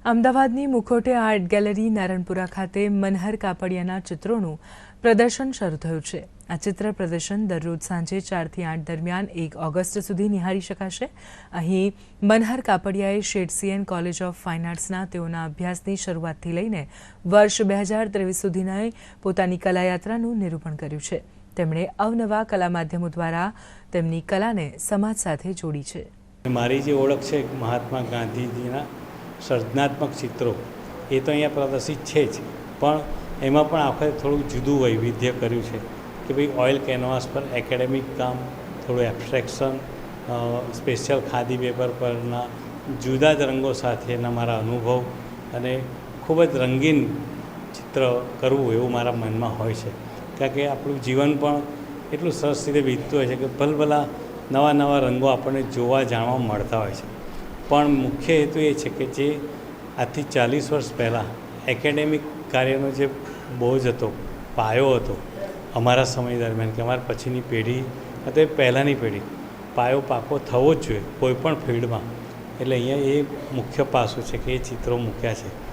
અમદાવાદની મુખોટે art gallery Naranpura ખાતે મનહર કાપડિયાના ચિત્રોનું પ્રદર્શન શરૂ થયું છે। આ ચિત્ર પ્રદર્શન દરરોજ સાંજે 4 થી 8 દરમિયાન 1 ઓગસ્ટ સુધી નિહાળી શકાશે। અહીં મનહર કાપડિયાએ શેડસીએન કોલેજ ઓફ ફાઇન આર્ટ્સના તેઓના અભ્યાસની શરૂઆતથી લઈને વર્ષ 2023 સુધીની પોતાની કલાયાત્રાનું નિરૂપણ કર્યું છે। તેમણે અવનવા કલા માધ્યમો દ્વારા તેમની કલાને સમાજ સાથે જોડી છે। મારી જે ઓળખ છે મહાત્મા ગાંધીજીના સર્જનાત્મક ચિત્રો એ તો અહીંયા પ્રદર્શિત છે જ, પણ એમાં પણ આપણે થોડું જુદું વૈવિધ્ય કર્યું છે કે ભાઈ ઓઇલ કેનવાસ પર એકેડેમિક કામ, થોડું એબ્સ્ટ્રેક્શન, સ્પેશિયલ ખાદી પેપર પરના જુદા જ રંગો સાથેના મારા અનુભવ અને ખૂબ જ રંગીન ચિત્ર કરવું એવું મારા મનમાં હોય છે। કારણ કે આપણું જીવન પણ એટલું સરસ રીતે વીતતું હોય છે કે ભલભલા નવા નવા રંગો આપણને જોવા જાણવા મળતા હોય છે। પણ મુખ્ય હેતુ એ છે કે જે આજથી 40 વર્ષ પહેલાં એકેડેમિક કાર્યનો જે બોજ હતો, પાયો હતો અમારા સમય દરમિયાન, કે અમારા પછીની પેઢી અથવા પહેલાંની પેઢી પાયો પાકો થવો જ જોઈએ કોઈપણ ફિલ્ડમાં, એટલે અહીંયા એ મુખ્ય પાસું છે કે એ ચિત્રો મૂક્યા છે।